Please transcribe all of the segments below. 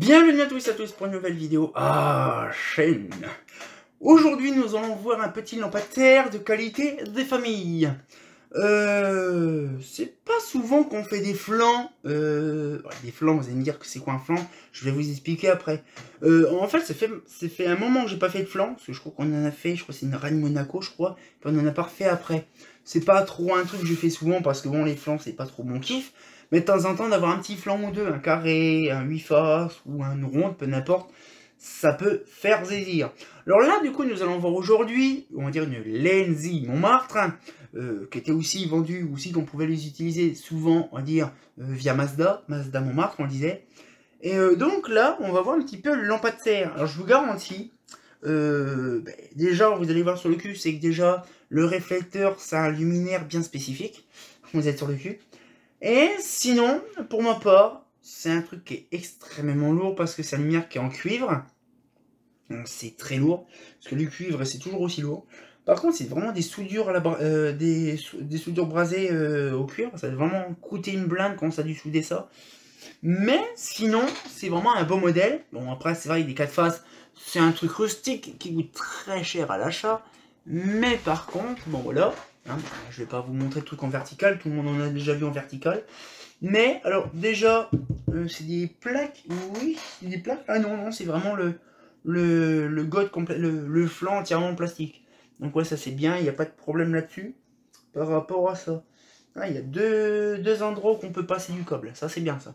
Bienvenue à tous pour une nouvelle vidéo à chaîne. Aujourd'hui, nous allons voir un petit lampadaire de qualité des familles. C'est pas souvent qu'on fait des flans. Des flans, vous allez me dire que c'est quoi un flan? Je vais vous expliquer après. En fait, ça fait un moment que j'ai pas fait de flan, parce que je crois qu'on en a fait, je crois que c'est une Reine Monaco, je crois, puis on en a pas refait après. C'est pas trop un truc que je fais souvent, parce que bon, les flans, c'est pas trop mon kiff. Mais de temps en temps, d'avoir un petit flan ou deux, un carré, un 8 faces ou un rond, peu n'importe, ça peut faire plaisir. Alors là, du coup, nous allons voir aujourd'hui, on va dire une Lenzi Montmartre, qui était aussi vendue, aussi qu'on pouvait les utiliser souvent, on va dire, via Mazda Montmartre, on le disait. Et donc là, on va voir un petit peu le lampadaire. Alors je vous garantis, déjà, vous allez voir sur le cul, c'est que déjà, le réflecteur, c'est un luminaire bien spécifique. Vous êtes sur le cul. Et sinon, pour ma part, c'est un truc qui est extrêmement lourd parce que c'est un lumière qui est en cuivre. Donc c'est très lourd, parce que le cuivre c'est toujours aussi lourd. Par contre, c'est vraiment des soudures, des soudures brasées au cuivre. Ça va vraiment coûter une blinde quand ça a dû souder ça. Mais sinon, c'est vraiment un beau modèle. Bon, après, c'est vrai, des 4 faces, c'est un truc rustique qui coûte très cher à l'achat. Mais par contre, bon voilà, hein, je vais pas vous montrer le truc en vertical, tout le monde en a déjà vu en vertical. Mais, alors, déjà, c'est des plaques, oui, c'est des plaques. Ah non, c'est vraiment le god complet, le flanc entièrement en plastique. Donc ouais, ça c'est bien, il n'y a pas de problème là-dessus, par rapport à ça. Ah, il y a deux endroits qu'on peut passer du câble, ça c'est bien ça.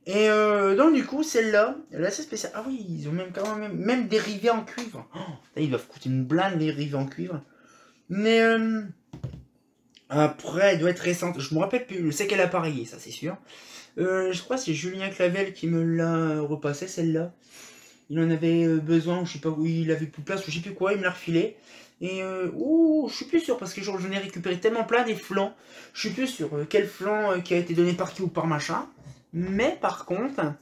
Et donc du coup, celle-là, elle est assez spéciale. Ah oui, ils ont même quand même des rivets en cuivre. Oh, là, ils doivent coûter une blinde les rivets en cuivre. Mais après, elle doit être récente. Je me rappelle plus, je sais qu'elle a appareillé, ça c'est sûr. Je crois que c'est Julien Clavel qui me l'a repassé celle-là. Il en avait besoin, je sais pas où il avait plus de place, ou je sais plus quoi, il me l'a refilé. Et je suis plus sûr parce que genre j'en ai récupéré tellement plein des flancs. Je suis plus sûr quel flanc qui a été donné par qui ou par machin. Mais par contre,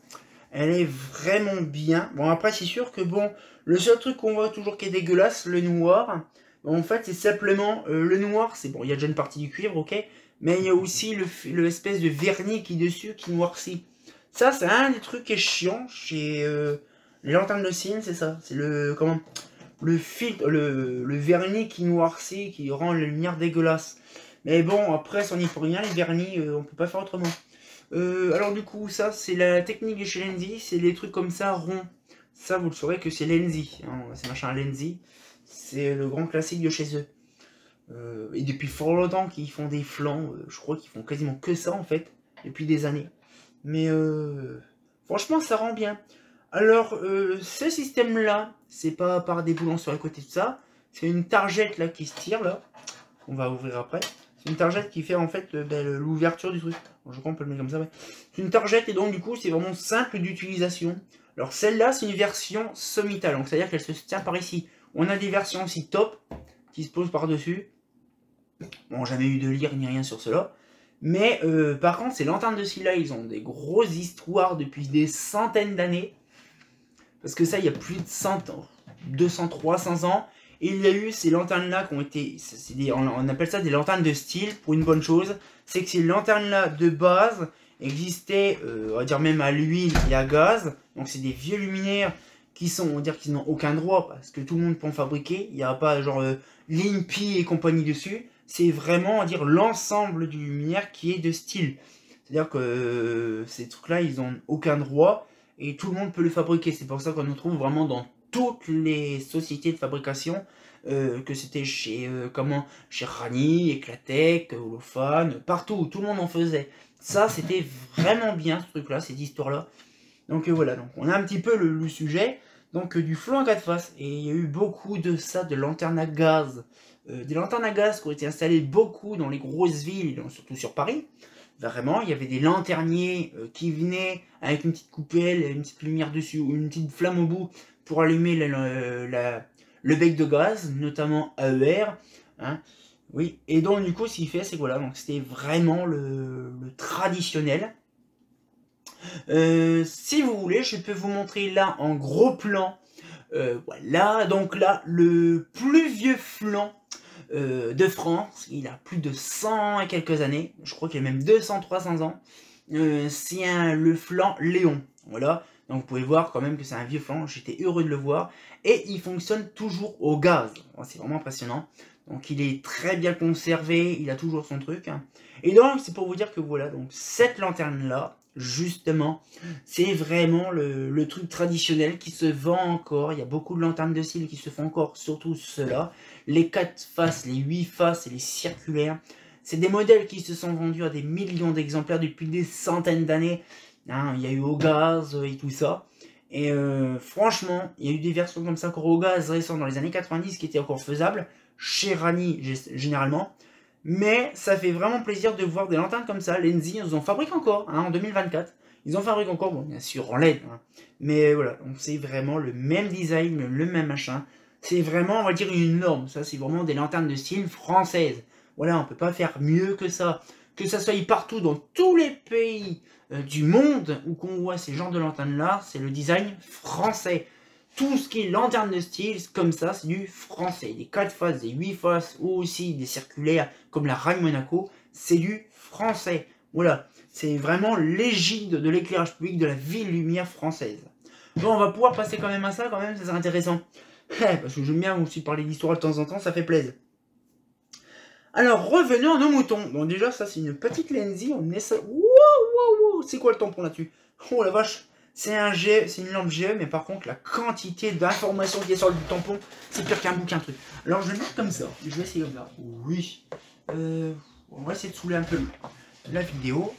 elle est vraiment bien. Bon après c'est sûr que bon, le seul truc qu'on voit toujours qui est dégueulasse, le noir. En fait c'est simplement le noir, c'est bon, il y a déjà une partie du cuivre, ok. Mais il y a aussi le espèce de vernis qui est dessus qui noircit. Ça c'est un des trucs qui est chiant chez les lanternes de cine, c'est ça. C'est le filtre, le vernis qui noircit, qui rend la lumière dégueulasse. Mais bon, après, si on n'y peut rien, les vernis, on peut pas faire autrement. Alors du coup, ça, c'est la technique de chez Lenzi, c'est les trucs comme ça, ronds. Ça, vous le saurez que c'est Lenzi, hein, c'est machin Lenzi. C'est le grand classique de chez eux. Et depuis fort longtemps qu'ils font des flancs, je crois qu'ils font quasiment que ça, en fait, depuis des années. Mais franchement, ça rend bien. Alors, ce système-là, c'est pas par des boulons sur le côté de ça. C'est une targette là qui se tire là. On va ouvrir après. C'est une targette qui fait en fait l'ouverture du truc. Bon, je crois qu'on peut le mettre comme ça. Ouais. C'est une targette et donc du coup c'est vraiment simple d'utilisation. Alors celle-là c'est une version sommitale. Donc c'est-à-dire qu'elle se tient par ici. On a des versions aussi top qui se posent par-dessus. Bon, jamais eu de lire ni rien sur cela. Mais par contre, ces lanternes de scie là, ils ont des grosses histoires depuis des centaines d'années. Parce que ça, il y a plus de 100 ans, 200, 300 ans. Et il y a eu ces lanternes-là qui ont été... on appelle ça des lanternes de style pour une bonne chose. C'est que ces lanternes-là, de base, existaient, on va dire même à l'huile et à gaz. Donc c'est des vieux luminaires qui sont, on va dire qu'ils n'ont aucun droit. Parce que tout le monde peut en fabriquer. Il n'y a pas genre l'INPI et compagnie dessus. C'est vraiment, on va dire, l'ensemble du luminaire qui est de style. C'est-à-dire que ces trucs-là, ils n'ont aucun droit. Et tout le monde peut le fabriquer. C'est pour ça qu'on nous trouve vraiment dans toutes les sociétés de fabrication, que c'était chez chez Rani, Eclatec, Holophane, partout, tout le monde en faisait. Ça, c'était vraiment bien ce truc-là, cette histoire-là. Donc voilà, donc on a un petit peu le sujet, donc du flanc à 4 faces. Et il y a eu beaucoup de ça, de lanternes à gaz. Des lanternes à gaz qui ont été installées beaucoup dans les grosses villes, surtout sur Paris. Vraiment, il y avait des lanterniers qui venaient avec une petite coupelle, une petite lumière dessus, ou une petite flamme au bout pour allumer le bec de gaz, notamment AER. Hein. Oui, et donc du coup, ce qu'il fait, c'est que voilà, donc c'était vraiment le traditionnel. Si vous voulez, je peux vous montrer là en gros plan. Voilà, donc là, le plus vieux flanc de France, il a plus de 100 et quelques années, je crois qu'il a même 200-300 ans, c'est le flanc Léon, voilà, Donc vous pouvez voir quand même que c'est un vieux flanc, j'étais heureux de le voir. Et il fonctionne toujours au gaz, c'est vraiment impressionnant. Donc il est très bien conservé, il a toujours son truc. Et donc c'est pour vous dire que voilà, donc cette lanterne là, justement, c'est vraiment le truc traditionnel qui se vend encore. Il y a beaucoup de lanternes de style qui se font encore, surtout ceux-là. Les 4 faces, les 8 faces et les circulaires. C'est des modèles qui se sont vendus à des millions d'exemplaires depuis des centaines d'années. Hein, il y a eu au gaz et tout ça. Et franchement, il y a eu des versions comme ça encore au gaz récentes dans les années 90 qui étaient encore faisables. Chez Rani généralement. Mais ça fait vraiment plaisir de voir des lanternes comme ça. Lenzi, ils en fabriquent encore en 2024. Ils en fabriquent encore, bon, bien sûr en LED. Mais voilà, donc c'est vraiment le même design, le même machin. C'est vraiment, on va dire, une norme. Ça, c'est vraiment des lanternes de style françaises. Voilà, on peut pas faire mieux que ça. Que ça soit partout, dans tous les pays du monde où qu'on voit ces genres de lanternes-là, c'est le design français. Tout ce qui est lanterne de style, comme ça, c'est du français. Les 4 faces, des 8 faces, ou aussi des circulaires, comme la Rani Monaco, c'est du français. Voilà, c'est vraiment l'égide de l'éclairage public de la ville lumière française. Bon, on va pouvoir passer quand même à ça, quand même, ça c'est intéressant. Parce que j'aime bien aussi parler d'histoire de temps en temps, ça fait plaisir. Alors, revenons à nos moutons. Bon, déjà, ça, c'est une petite Lenzi. On met ça... Wow, c'est quoi le tampon là-dessus? Oh la vache. C'est une lampe GE, mais par contre, la quantité d'informations qui est sur le tampon, c'est pire qu'un bouquin truc. Alors, je vais le mettre comme ça. Je vais essayer comme ça. Oui. On va essayer de saouler un peu la vidéo.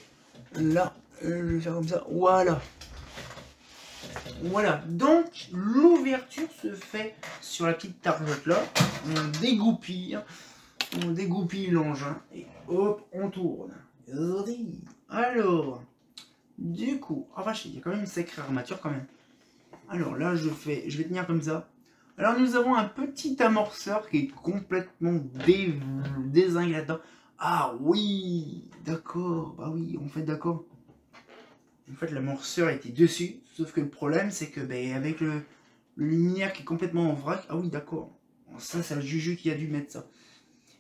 Là, je vais faire comme ça. Voilà. Voilà. Donc, l'ouverture se fait sur la petite tarlotte là. On dégoupille. On dégoupille l'engin. Et hop, on tourne. Alors... Du coup, ah vache, il y a quand même une sacrée armature quand même. Alors là, je vais tenir comme ça. Alors nous avons un petit amorceur qui est complètement dézingué là-dedans. Ah oui, d'accord, bah oui, en fait d'accord. En fait, l'amorceur était dessus, sauf que le problème c'est que avec le luminaire qui est complètement en vrac, ah oui, d'accord. Ça, c'est le Juju qui a dû mettre ça.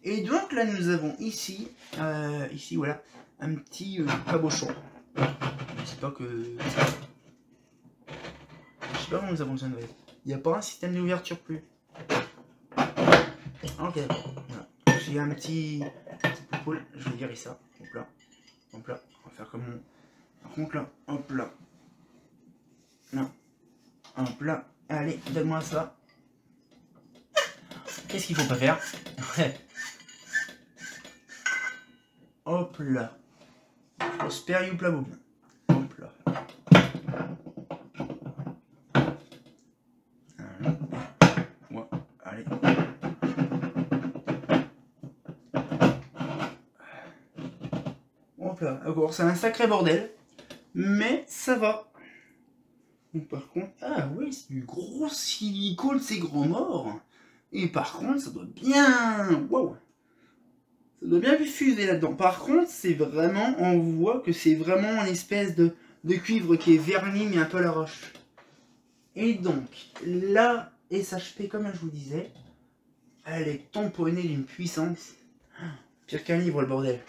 Et donc là, nous avons ici, voilà, un petit cabochon. Je sais pas comment nous avons besoin de. Il n'y a pas un système d'ouverture plus. Ok, voilà. J'ai un petit poupoule. Je vais virer ça. Hop là. Hop là. On va faire comme on. Par contre là. Hop là. Là. Hop là. Allez, donne-moi ça. Qu'est-ce qu'il faut pas faire? Hop là. Prosper you plaboum. Hop là. Ouais, allez. Hop là. Alors, c'est un sacré bordel. Mais ça va. Donc, par contre, ah oui, c'est du gros silicone, c'est grand mort. Et par contre, ça doit bien. Waouh! Ça doit bien fuser là-dedans. Par contre, c'est vraiment, on voit que c'est vraiment une espèce de cuivre qui est verni mais un peu à l'arrache. Et donc, la SHP, comme je vous disais, elle est tamponnée d'une puissance. Pire qu'un livre, le bordel.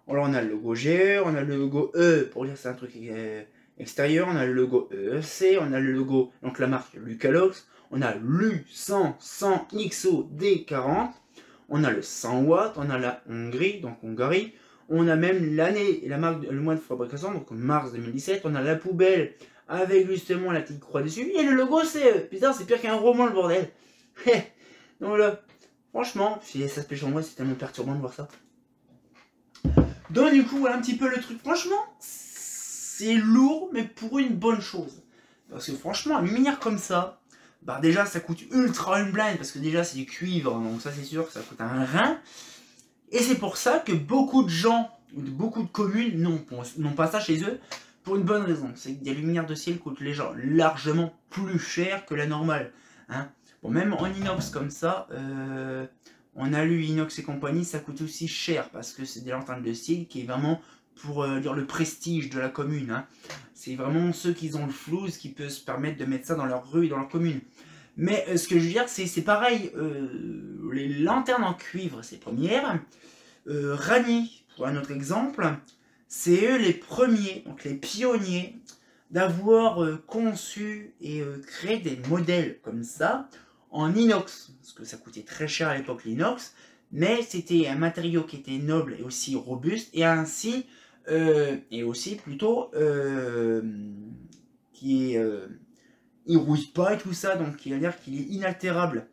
Alors, on a le logo GE, on a le logo E pour dire que c'est un truc extérieur, on a le logo EEC, on a le logo, donc la marque Lucalox, on a l'U100 100XO D40. On a le 100 watts, on a la Hongrie, donc Hongrie, on a même l'année et la marque, le mois de fabrication, donc mars 2017, on a la poubelle avec justement la petite croix dessus, et le logo c'est, putain c'est pire qu'un roman le bordel. Donc là, franchement, si ça se pêche en moi, c'est tellement perturbant de voir ça. Donc du coup, voilà un petit peu le truc, franchement, c'est lourd, mais pour une bonne chose. Parce que franchement, une minière comme ça, bah déjà ça coûte ultra une blinde parce que déjà c'est du cuivre, donc ça c'est sûr que ça coûte un rein. Et c'est pour ça que beaucoup de gens, ou beaucoup de communes n'ont pas ça chez eux, pour une bonne raison. C'est que des luminaires de ciel coûtent largement plus cher que la normale. Hein. Bon, même en inox comme ça, on a lu inox et compagnie, ça coûte aussi cher parce que c'est des lanternes de ciel qui est vraiment pour dire le prestige de la commune. Hein. C'est vraiment ceux qui ont le flouze qui peuvent se permettre de mettre ça dans leur rue et dans leur commune. Mais ce que je veux dire, c'est pareil, les lanternes en cuivre, c'est premières. Rani, pour un autre exemple, c'est eux les premiers, donc les pionniers, d'avoir conçu et créé des modèles comme ça en inox, parce que ça coûtait très cher à l'époque l'inox, mais c'était un matériau qui était noble et aussi robuste, et ainsi, et aussi plutôt, qui est, il rouille pas et tout ça, donc il a l'air qu'il est inaltérable.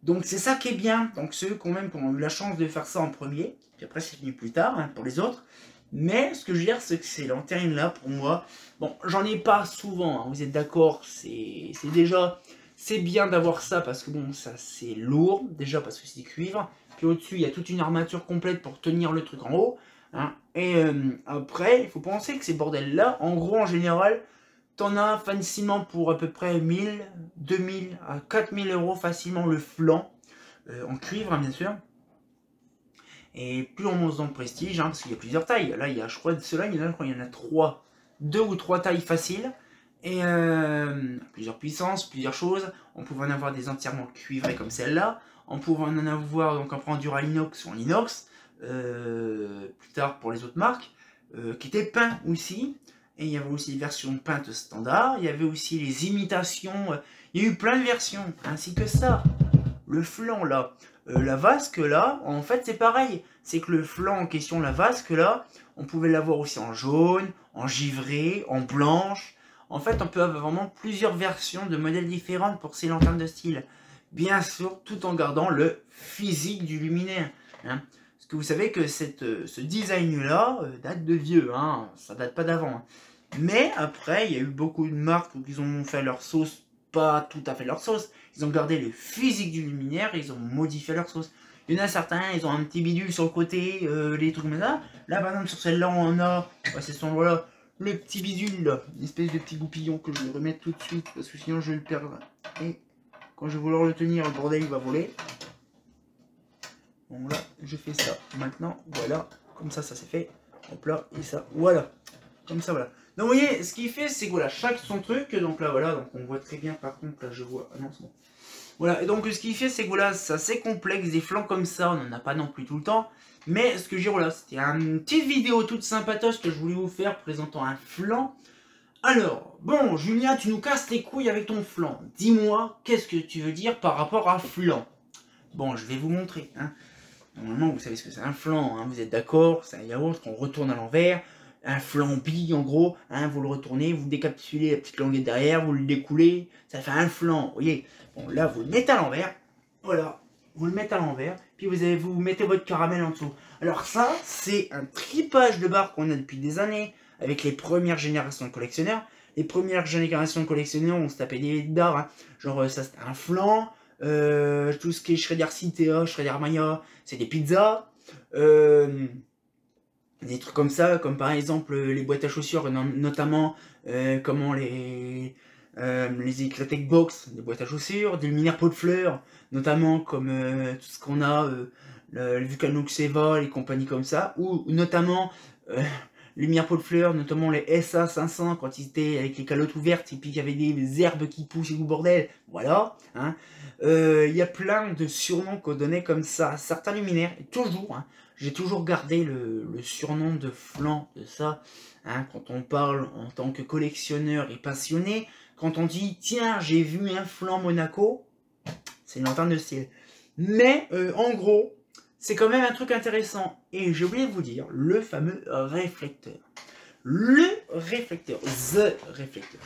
Donc c'est ça qui est bien, donc ceux quand même qui ont eu la chance de faire ça en premier, puis après c'est venu plus tard hein, pour les autres, mais ce que je veux dire c'est que ces lanternes là pour moi, bon j'en ai pas souvent, hein, vous êtes d'accord, c'est déjà, c'est bien d'avoir ça parce que bon ça c'est lourd, déjà parce que c'est cuivre, puis au-dessus il y a toute une armature complète pour tenir le truc en haut, hein, et après il faut penser que ces bordels là, en gros en général, t'en as facilement pour à peu près 1000, 2000 à 4000 euros facilement le flanc, en cuivre hein, bien sûr. Et plus on monte dans le prestige, hein, parce qu'il y a plusieurs tailles. Là, il y a, je crois, de ceux-là, il y en a 3, 2 ou 3 tailles faciles. Et plusieurs puissances, plusieurs choses. On pouvait en avoir des entièrement cuivrés comme celle-là. On pouvait en avoir donc en dural inox ou en inox. Plus tard pour les autres marques. Qui étaient peints aussi. Et il y avait aussi les versions peintes standard. Il y avait aussi les imitations. Il y a eu plein de versions. Ainsi que ça. Le flanc là. La vasque là, en fait c'est pareil. C'est que le flanc en question, la vasque là, on pouvait l'avoir aussi en jaune, en givré, en blanche. En fait, on peut avoir vraiment plusieurs versions de modèles différents pour ces lanternes de style. Bien sûr, tout en gardant le physique du luminaire. Hein. Parce que vous savez que ce design-là date de vieux, hein. Ça date pas d'avant. Hein. Mais après, il y a eu beaucoup de marques qui ont fait leur sauce, pas tout à fait leur sauce. Ils ont gardé le physique du luminaire et ils ont modifié leur sauce. Il y en a certains, ils ont un petit bidule sur le côté, les trucs comme ça. Là, par exemple, sur celle-là, on a, c'est son voilà, le petit bidule, là, une espèce de petit goupillon que je vais remettre tout de suite parce que sinon je vais le perdre. Et quand je vais vouloir le tenir, le bordel il va voler. Bon là, je fais ça. Maintenant, voilà, comme ça, ça c'est fait. Hop là, et ça, voilà. Comme ça, voilà. Donc vous voyez, ce qu'il fait, c'est que voilà, chaque son truc, donc là voilà, donc on voit très bien, par contre, là je vois, ah non c'est bon. Voilà, et donc ce qu'il fait, c'est que voilà, c'est assez complexe, des flancs comme ça, on n'en a pas non plus tout le temps. Mais ce que je dis, voilà, c'était une petite vidéo toute sympatoche que je voulais vous faire présentant un flanc. Alors, bon, Julien, tu nous casses les couilles avec ton flanc. Dis-moi, qu'est-ce que tu veux dire par rapport à flanc? Bon, je vais vous montrer, hein. Normalement, vous savez ce que c'est un flanc, hein, vous êtes d'accord, c'est un yaourt qu'on retourne à l'envers. Un flambi en gros, hein, vous le retournez, vous décapsulez la petite languette derrière, vous le découlez, ça fait un flan, vous voyez. Bon là vous le mettez à l'envers, voilà, vous le mettez à l'envers, puis vous mettez votre caramel en dessous. Alors ça, c'est un tripage de barres qu'on a depuis des années, avec les premières générations de collectionneurs. Les premières générations de collectionneurs, on se tapait des barres, hein. Genre ça c'était un flan, tout ce qui est Shredder CTA, Shredder Maya, c'est des pizzas, des trucs comme ça, comme par exemple les boîtes à chaussures, notamment comment les Eclatec Box, des boîtes à chaussures, des luminaires pot de fleurs, notamment comme tout ce qu'on a, le Vulcanox Eva, les compagnies comme ça, ou notamment lumière pot de fleurs, notamment les SA 500 quand ils étaient avec les calottes ouvertes et puis qu'il y avait des herbes qui poussent et tout bordel, voilà. Hein. Y a plein de surnoms qu'on donnait comme ça à certains luminaires, et toujours, hein, j'ai toujours gardé le surnom de flanc de ça, hein, quand on parle en tant que collectionneur et passionné, quand on dit tiens j'ai vu un flanc Monaco, c'est une lanterne de style. Mais en gros, c'est quand même un truc intéressant. Et j'ai oublié de vous dire, le fameux réflecteur. Le réflecteur, the réflecteur.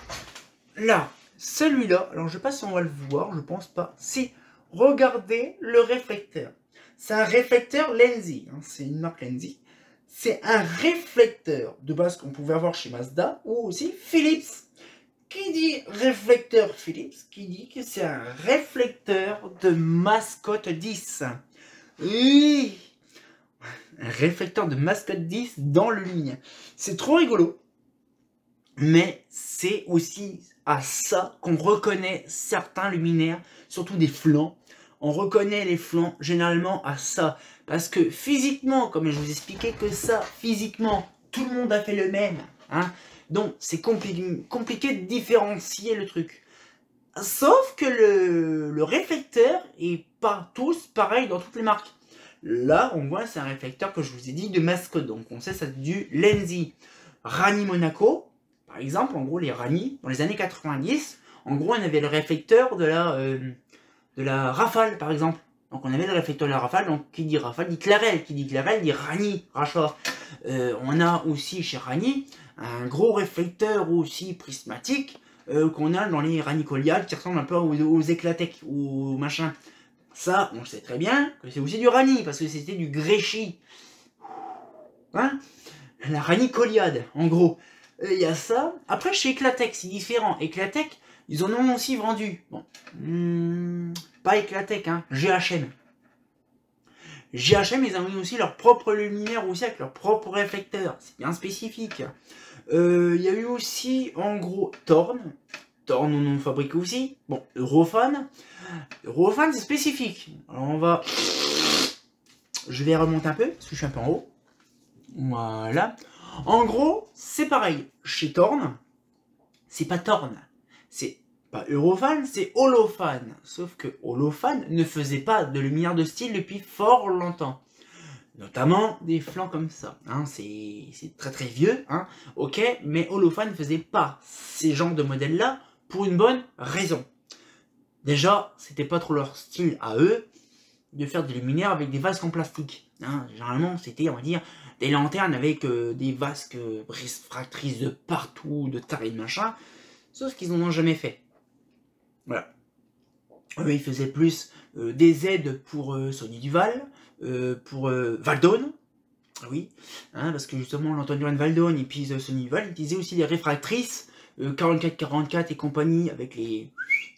Là, celui-là, alors je sais pas si on va le voir, je pense pas. Si, regardez le réflecteur. C'est un réflecteur Lenzi, hein, c'est une marque Lenzi. C'est un réflecteur de base qu'on pouvait avoir chez Mazda ou aussi Philips. Qui dit réflecteur Philips, qui dit que c'est un réflecteur de mascotte 10. Oui, un réflecteur de mascotte 10 dans le luminaire. C'est trop rigolo. Mais c'est aussi à ça qu'on reconnaît certains luminaires, surtout des flancs. On reconnaît les flancs généralement à ça. Parce que physiquement, comme je vous expliquais que ça, physiquement, tout le monde a fait le même. Hein. Donc c'est compliqué de différencier le truc. Sauf que le réflecteur est pas tous pareil dans toutes les marques. Là, on voit, c'est un réflecteur que je vous ai dit de mascotte. Donc on sait, c'est du Lenzi. Rani Monaco, Par exemple, en gros, les Rani, dans les années 90, en gros, on avait le réflecteur de la Rafale, par exemple. Donc on avait le réflecteur de la Rafale, donc qui dit Rafale dit Clavel, qui dit Clavel dit Rani, rachat. On a aussi chez Rani un gros réflecteur aussi prismatique qu'on a dans les Rani Coliad qui ressemble un peu aux Eclatec ou machin. Ça, on sait très bien que c'est aussi du Rani, parce que c'était du Gréchy. Hein? La Rani Coliad, en gros. Il y a ça. Après, chez Eclatec, c'est différent. Eclatec, ils en ont aussi vendu. Bon. Pas Eclatec, hein. GHM. GHM, ils ont aussi leur propre luminaire aussi avec leur propre réflecteur. C'est bien spécifique. Il y a eu aussi, en gros, Thorn. Thorn, on en fabrique aussi. Bon, Eurofan. Eurofan, c'est spécifique. Alors, on va... Je vais remonter un peu, parce que je suis un peu en haut. Voilà. En gros, c'est pareil. Chez Thorn, c'est pas Thorn. C'est pas Eurofan, c'est Holofan. Sauf que Holofan ne faisait pas de lumière de style depuis fort longtemps. Notamment des flancs comme ça. Hein, c'est très très vieux. Hein, ok, mais Holofan ne faisait pas ces genres de modèles-là pour une bonne raison. Déjà, c'était pas trop leur style à eux de faire des luminaires avec des vasques en plastique. Hein, généralement, c'était, on va dire, des lanternes avec des vasques refractrices de partout, de tarés de machin. Sauf qu'ils n'en ont jamais fait. Voilà. Eux, ils faisaient plus des aides pour Sony Duval, pour Valdone. Oui, hein, parce que justement, l'Antoine Duran Valdone et puis Sony Duval utilisaient aussi des réfractrices 44-44 et compagnie avec les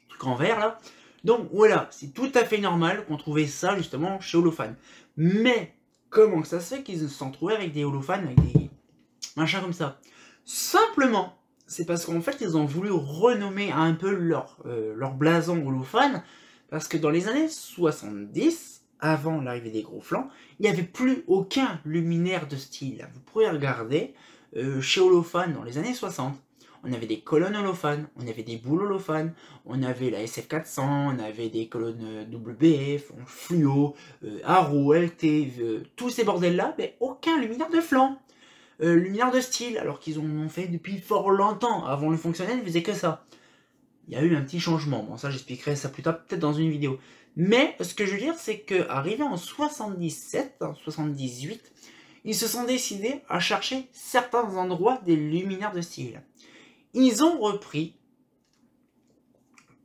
trucs en verre là. Donc voilà, c'est tout à fait normal qu'on trouvait ça justement chez Holofan. Mais comment ça se fait qu'ils se sont trouvés avec des Holofan, avec des machins comme ça? Simplement, c'est parce qu'en fait ils ont voulu renommer un peu leur blason Holofan, parce que dans les années 70, avant l'arrivée des gros flancs, il n'y avait plus aucun luminaire de style. Vous pourrez regarder chez Holofan dans les années 60. On avait des colonnes Holofan, on avait des boules Holofan, on avait la SF400, on avait des colonnes WBF, Fluo, Arrow, LT, tous ces bordels-là, mais aucun luminaire de flanc. Luminaire de style, alors qu'ils en ont fait depuis fort longtemps. Avant le fonctionnel, ils faisaient que ça. Il y a eu un petit changement. Bon, ça, j'expliquerai ça plus tard, peut-être dans une vidéo. Mais ce que je veux dire, c'est qu'arrivé en 77, en 78, ils se sont décidés à chercher certains endroits des luminaires de style. Ils ont repris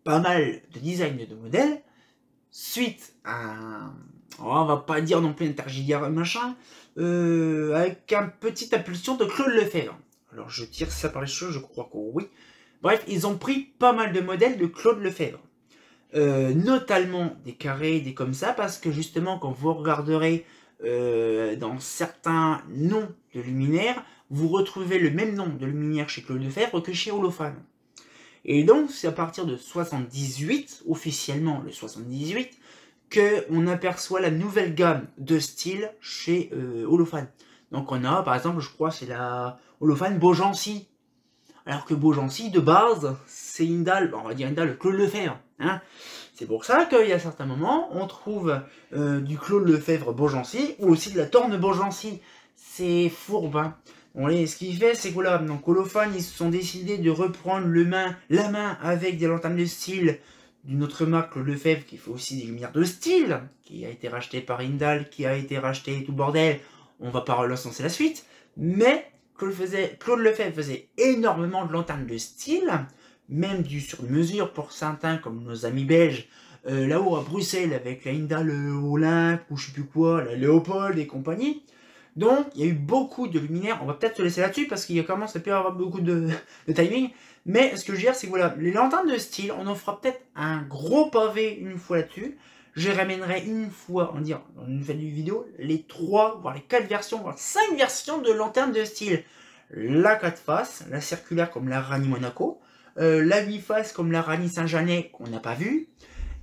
pas mal de designs de modèles suite à, on va pas dire non plus intergidiaire machin, avec un petit impulsion de Claude Lefebvre. Alors je tire ça par les cheveux, je crois que oui. Bref, ils ont pris pas mal de modèles de Claude Lefebvre. Notamment des carrés, des comme ça, parce que justement quand vous regarderez dans certains noms de luminaires, vous retrouvez le même nom de luminaire chez Claude Lefebvre que chez Holofan. Et donc c'est à partir de 78, officiellement le 78, qu'on aperçoit la nouvelle gamme de style chez Holofan. Donc on a par exemple, je crois c'est la Holofan Beaugency. Alors que Beaugency de base, c'est une dalle, on va dire une dalle Claude Lefebvre. Hein. C'est pour ça qu'il y a certains moments, on trouve du Claude Lefebvre Beaugency ou aussi de la Thorn Beaugency. C'est fourbe. Hein. Bon, allez, ce qu'il fait, c'est que voilà, donc Holofan, ils se sont décidés de reprendre la main avec des lanternes de style d'une autre marque, Claude Lefebvre, qui fait aussi des lumières de style, qui a été racheté par Indal, qui a été racheté tout le bordel. On va pas relancer la suite, mais Claude Lefebvre faisait énormément de lanternes de style, même du sur-mesure pour certains, comme nos amis belges, là-haut à Bruxelles, avec la Indal Olympe, ou je sais plus quoi, la Léopold et compagnie. Donc, il y a eu beaucoup de luminaires. On va peut-être se laisser là-dessus parce qu'il commence à plus avoir beaucoup de timing. Mais ce que je veux dire, c'est que voilà, les lanternes de style, on en fera peut-être un gros pavé une fois là-dessus. Je ramènerai une fois, on va dire, dans une nouvelle vidéo, les 3, voire les 4 versions, voire 5 versions de lanternes de style. La 4 faces, la circulaire comme la Rani Monaco, la 8 faces comme la Rani Saint-Janet qu'on n'a pas vue,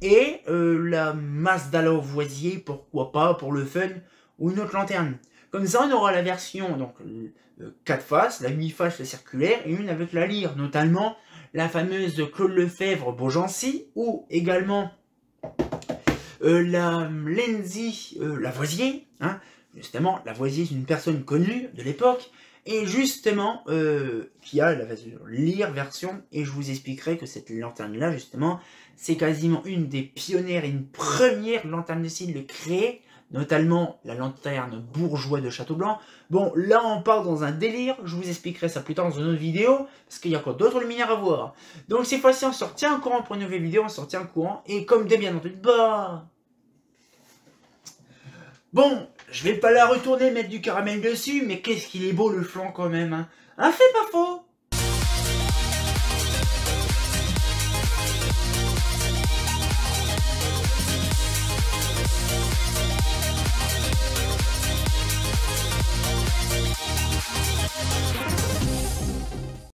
et la Mazda Lavoisier, pourquoi pas, pour le fun, ou une autre lanterne. Comme ça, on aura la version, donc 4 faces, la 8 faces, la circulaire, et une avec la lyre, notamment la fameuse Claude Lefebvre Beaugency, ou également la Lenzi Lavoisier, hein. Justement, Lavoisier est une personne connue de l'époque, et justement, qui a la lire version, et je vous expliquerai que cette lanterne-là, justement, c'est quasiment une des pionnières et une première lanterne de style de créer, notamment la lanterne bourgeois de Château Blanc. Bon, là on part dans un délire, je vous expliquerai ça plus tard dans une autre vidéo, parce qu'il y a encore d'autres luminaires à voir. Donc cette fois-ci on se retient au courant pour une nouvelle vidéo, on se retient au courant, et comme d'hab bien entendu, bah... Bon, je vais pas la retourner mettre du caramel dessus, mais qu'est-ce qu'il est beau le flanc quand même, hein. Un fait pas faux.